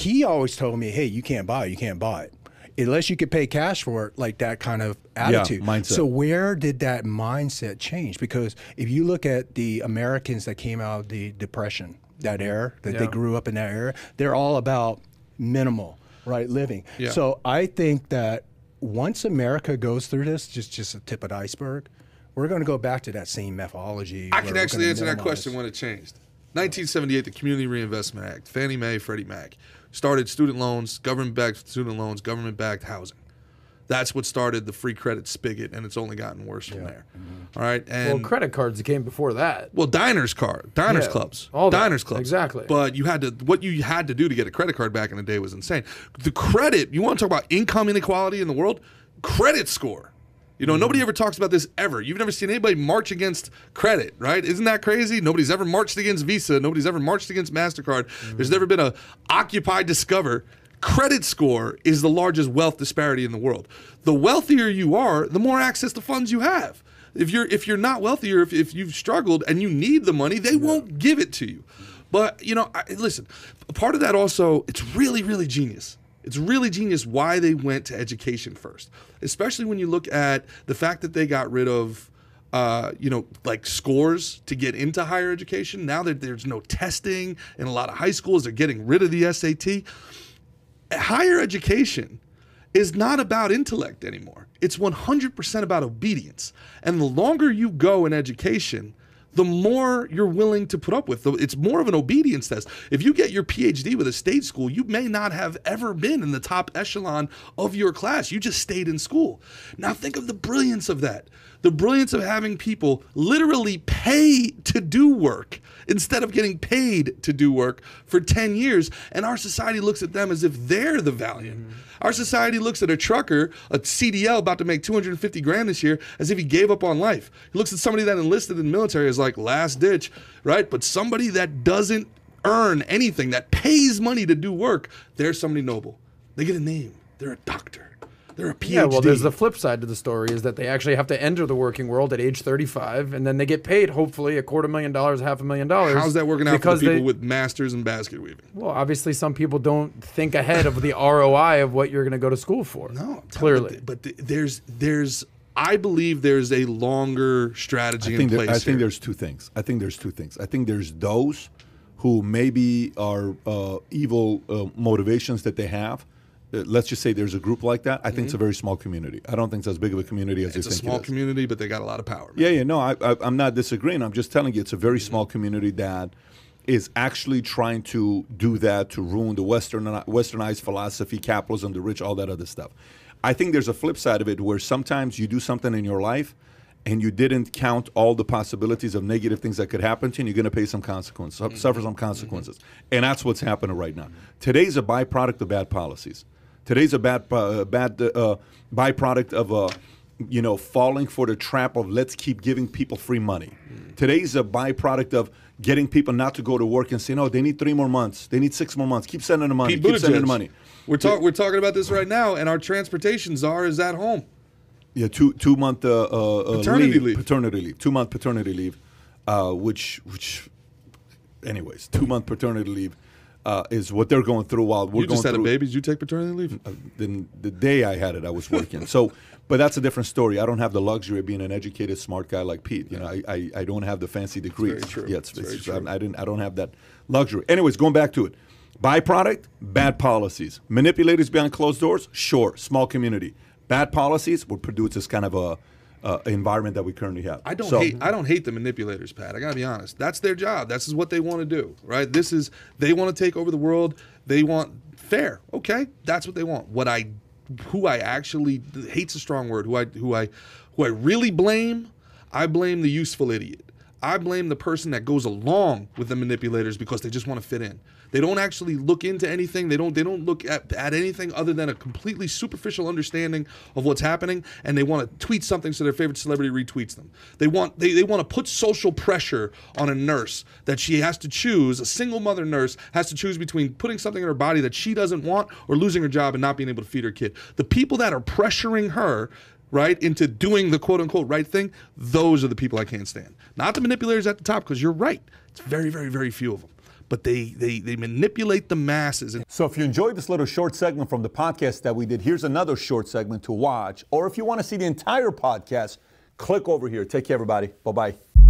he always told me, hey, you can't buy it, you can't buy it. Unless you could pay cash for it, like that kind of attitude. Yeah, mindset. So where did that mindset change? Because if you look at the Americans that came out of the Depression, that era, that they grew up in that era, they're all about minimal, right, living. Yeah. So I think that once America goes through this, just a tip of the iceberg, we're going to go back to that same methodology. I can actually answer that question when it changed. 1978, the Community Reinvestment Act, Fannie Mae, Freddie Mac, started student loans, government-backed student loans, government-backed housing. That's what started the free credit spigot, and it's only gotten worse from there. All right, and Well, credit cards came before that. well, diners clubs, all that. diners clubs, Exactly. But what you had to do to get a credit card back in the day was insane. The credit, you want to talk about income inequality in the world? Credit score. You know, nobody ever talks about this ever. You've never seen anybody march against credit, right? Isn't that crazy? Nobody's ever marched against Visa. Nobody's ever marched against MasterCard. There's never been a Occupy Discover. Credit score is the largest wealth disparity in the world. The wealthier you are, the more access to funds you have. If you're not wealthy, or if you've struggled and you need the money, they won't give it to you. But, you know, listen, part of that also, it's really, really genius. It's really genius why they went to education first, especially when you look at the fact that they got rid of, like scores to get into higher education. Now that there's no testing in a lot of high schools, they're getting rid of the SAT. Higher education is not about intellect anymore. It's 100% about obedience. And the longer you go in education, the more you're willing to put up with. It's more of an obedience test. If you get your PhD with a state school, you may not have ever been in the top echelon of your class. You just stayed in school. Now think of the brilliance of that. The brilliance of having people literally pay to do work instead of getting paid to do work for 10 years. And our society looks at them as if they're the valiant. Our society looks at a trucker, a CDL about to make 250 grand this year, as if he gave up on life. He looks at somebody that enlisted in the military as like last ditch, right? But somebody that doesn't earn anything, that pays money to do work, they're somebody noble. They get a name. They're a doctor. They're a PhD. Yeah, well, there's the flip side to the story is that they actually have to enter the working world at age 35, and then they get paid, hopefully, $250,000, $500,000. How's that working out for the people with masters in basket weaving? Well, obviously, some people don't think ahead of the ROI of what you're going to go to school for. No, clearly. But there's I believe there's a longer strategy in place. I think there's two things. I think there's those who maybe are evil motivations that they have. Let's just say there's a group like that. I think it's a very small community. I don't think it's as big of a community as you think it is. It's a small community, but they got a lot of power. Man. Yeah, no, I'm not disagreeing. I'm just telling you it's a very small community that is actually trying to do that to ruin the westernized philosophy, capitalism, the rich, all that other stuff. I think there's a flip side of it where sometimes you do something in your life and you didn't count all the possibilities of negative things that could happen to you, and you're going to pay some consequences, suffer some consequences. And that's what's happening right now. Today's a byproduct of bad policies. Today's a bad byproduct of, falling for the trap of let's keep giving people free money. Today's a byproduct of getting people not to go to work and say, no, they need 3 more months. They need 6 more months. Keep sending them money. Keep sending them money. We're talking about this right now, and our transportation czar is at home. Yeah, 2 month paternity leave. Paternity leave. 2 month paternity leave, which, anyways, 2 month paternity leave. Is what they're going through while we're going through. You just had a baby. Did you take paternity leave? Then the day I had it, I was working. But that's a different story. I don't have the luxury of being an educated, smart guy like Pete. You know, I don't have the fancy degrees. It's very true. Yeah, it's very true. I don't have that luxury. Anyways, going back to it. Byproduct, bad policies. Manipulators behind closed doors, sure, small community. Bad policies would produce this kind of a environment that we currently have. I don't hate the manipulators, Pat. I gotta be honest. That's their job. This is what they want to do, right? They want to take over the world. They want fair. Okay, that's what they want. Who I actually hate's a strong word. Who I really blame. I blame the useful idiot. I blame the person that goes along with the manipulators because they just want to fit in. They don't actually look into anything. They don't look at anything other than a completely superficial understanding of what's happening, and they want to tweet something so their favorite celebrity retweets them. They want to put social pressure on a nurse that she has to choose, a single mother nurse has to choose between putting something in her body that she doesn't want or losing her job and not being able to feed her kid. The people that are pressuring her right, into doing the quote-unquote right thing, those are the people I can't stand. Not the manipulators at the top, because you're right. It's very, very, very few of them. but they manipulate the masses. So if you enjoyed this little short segment from the podcast that we did, here's another short segment to watch. Or if you want to see the entire podcast, click over here. Take care, everybody. Bye-bye.